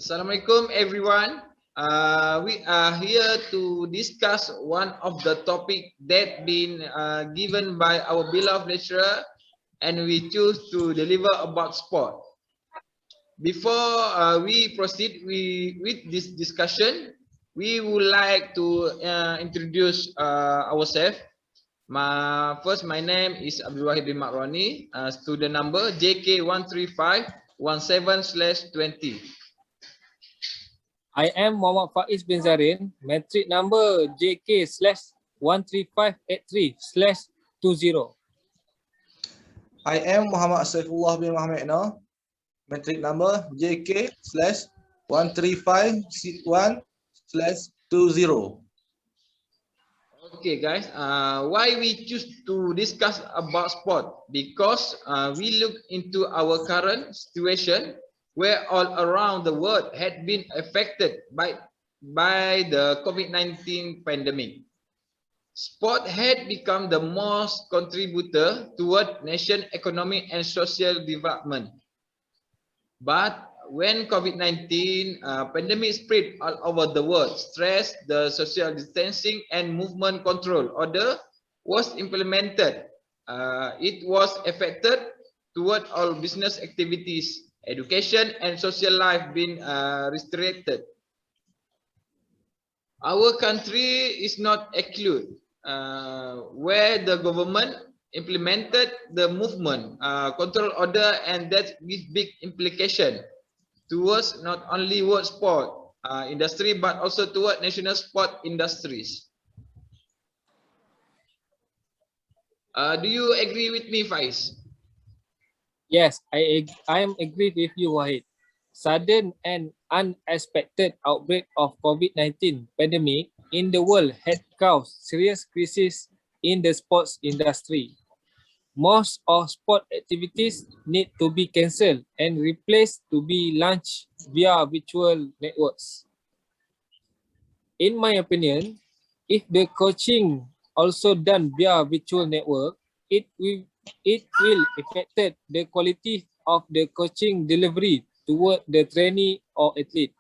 Assalamualaikum everyone. We are here to discuss one of the topic that been given by our beloved lecturer, and we choose to deliver about sport. Before we proceed with this discussion, we would like to introduce ourselves. My name is Abdul Wahid bin Makroni, student number JK13517/20. I am Muhammad Faiz bin Zarin, metric number JK/13583/20. I am Muhammad Saifullah bin Muhammad Noor, metric number JK/13561/20. Okay, guys. Why we choose to discuss about sport? Because we look into our current situation, where all around the world had been affected by the COVID-19 pandemic. Sport had become the most contributor toward nation economic and social development. But when COVID-19 pandemic spread all over the world, stress, the social distancing and movement control order was implemented. It was affected toward all business activities, education and social life being restricted. Our country is not excluded, where the government implemented the movement control order, and that gives big implication towards not only world sport industry but also toward national sport industries. Do you agree with me, Faiz? Yes, I am agree with you, Wahid. Sudden and unexpected outbreak of COVID-19 pandemic in the world had caused serious crisis in the sports industry. Most of sport activities need to be cancelled and replaced to be launched via virtual networks. In my opinion, if the coaching also done via virtual network, it will affect the quality of the coaching delivery toward the trainee or athlete.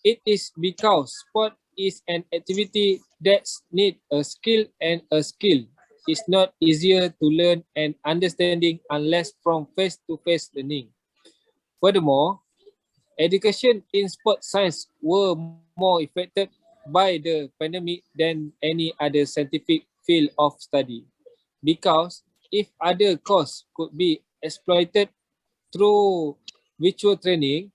It is because sport is an activity that needs a skill, and a skill is not easier to learn and understanding unless from face-to-face learning. Furthermore, education in sport science were more affected by the pandemic than any other scientific field of study, because if other courses could be exploited through virtual training,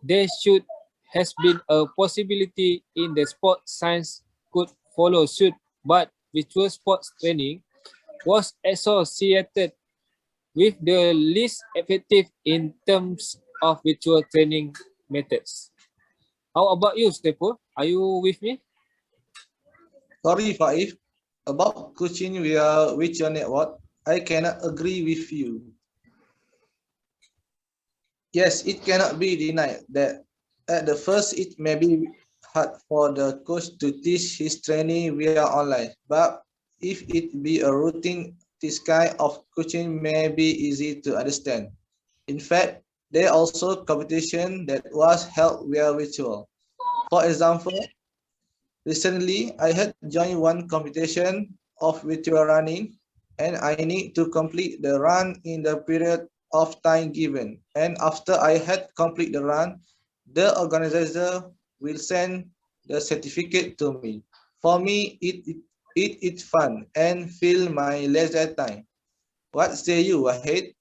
there should has been a possibility in the sport science could follow suit, but virtual sports training was associated with the least effective in terms of virtual training methods. How about you, Stepo? Are you with me? Sorry, Faif. About coaching via virtual network, I cannot agree with you. Yes, it cannot be denied that at the first it may be hard for the coach to teach his trainee via online, but if it be a routine, this kind of coaching may be easy to understand. In fact, there are also competition that was held via virtual. For example, recently I had joined one competition of virtual running, and I need to complete the run in the period of time given. And after I had complete the run, the organizer will send the certificate to me. For me, it's fun and fill my leisure time. What say you, Wahid?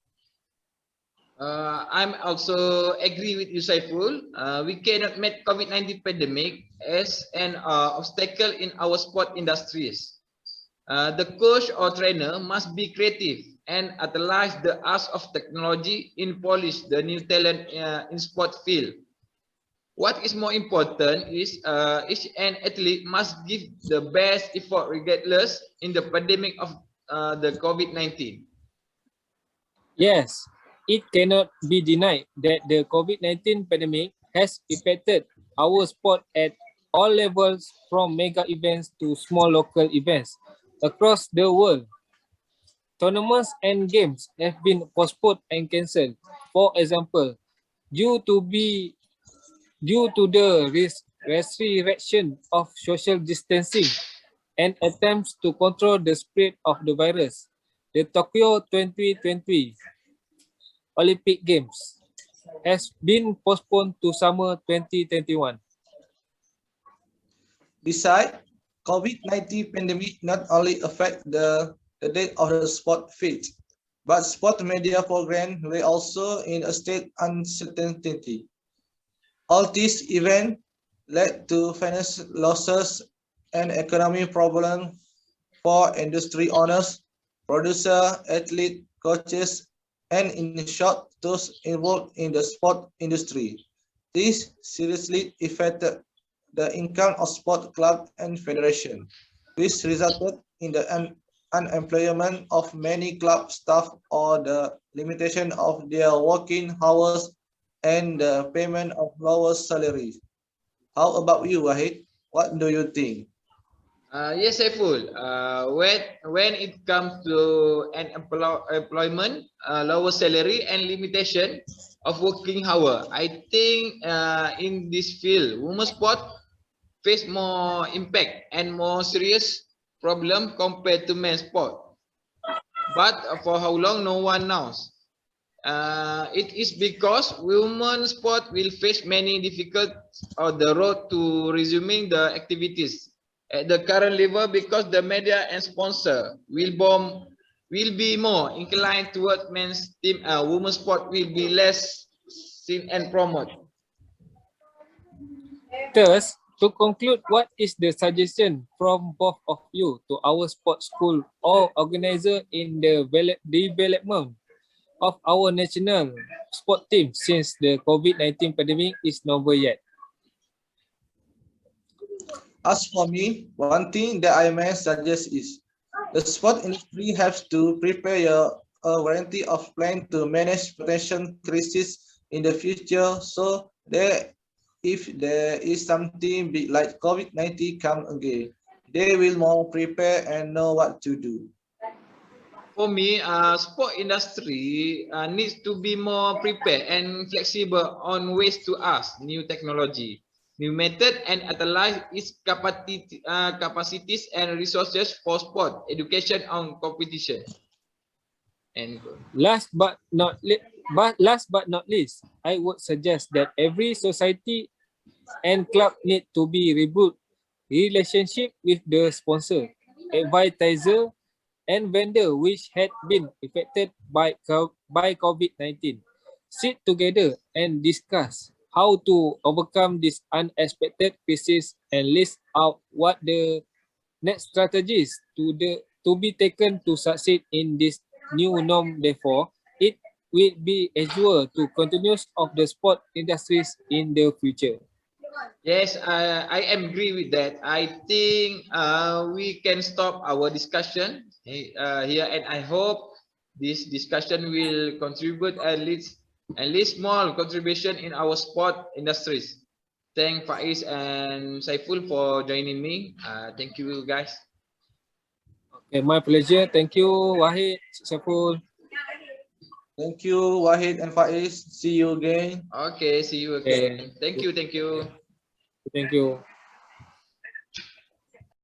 I'm also agree with you, Saiful. We cannot make COVID-19 pandemic as an obstacle in our sport industries. The coach or trainer must be creative and utilize the art of technology in polish the new talent in sport field. What is more important is each an athlete must give the best effort regardless in the pandemic of the COVID-19. Yes, it cannot be denied that the COVID-19 pandemic has affected our sport at all levels, from mega events to small local events across the world. Tournaments and games have been postponed and cancelled. For example, due to be Due to the restriction of social distancing and attempts to control the spread of the virus, the Tokyo 2020 Olympic Games has been postponed to summer 2021. Besides, COVID-19 pandemic not only affect the date of the sport fit, but sport media program were also in a state uncertainty. All these events led to financial losses and economic problems for industry owners, producer, athlete, coaches, and in short, those involved in the sport industry. This seriously affected the income of sport club and federation, which resulted in the unemployment of many club staff or the limitation of their working hours and the payment of lower salaries. How about you, Wahid? What do you think? Yes, Saiful. When it comes to an employment, lower salary and limitation of working hour, I think in this field, women's sport face more impact and more serious problem compared to men's sport. But for how long, no one knows. It is because women's sport will face many difficulties on the road to resuming the activities at the current level because the media and sponsor will be more inclined towards men's team. Women's sport will be less seen and promoted. Thus, to conclude, what is the suggestion from both of you to our sports school or organizer in the development of our national sport team since the COVID-19 pandemic is not over yet? As for me, one thing that I may suggest is the sport industry has to prepare a variety of plan to manage potential crises in the future so that if there is something big like COVID-19 come again, they will more prepare and know what to do. For me, sport industry needs to be more prepared and flexible on ways to ask new technology, new method, and utilize its capacities and resources for sport education and competition. And Last but not least, I would suggest that every society and club need to be rebuilt relationship with the sponsor, advertiser, and vendor which had been affected by COVID-19. Sit together and discuss how to overcome this unexpected crisis and list out what the next strategies to be taken to succeed in this new norm. Therefore, it will be assured to continuous of the sport industries in the future. yes, I agree with that. I think we can stop our discussion here, and I hope this discussion will contribute at least small contribution in our sport industries. Thank Faiz and Saiful for joining me. Thank you guys. Okay, my pleasure. Thank you, Wahid, Syaful. Thank you, Wahid and Faiz. See you again. Okay, see you again. Thank you, thank you. Thank you.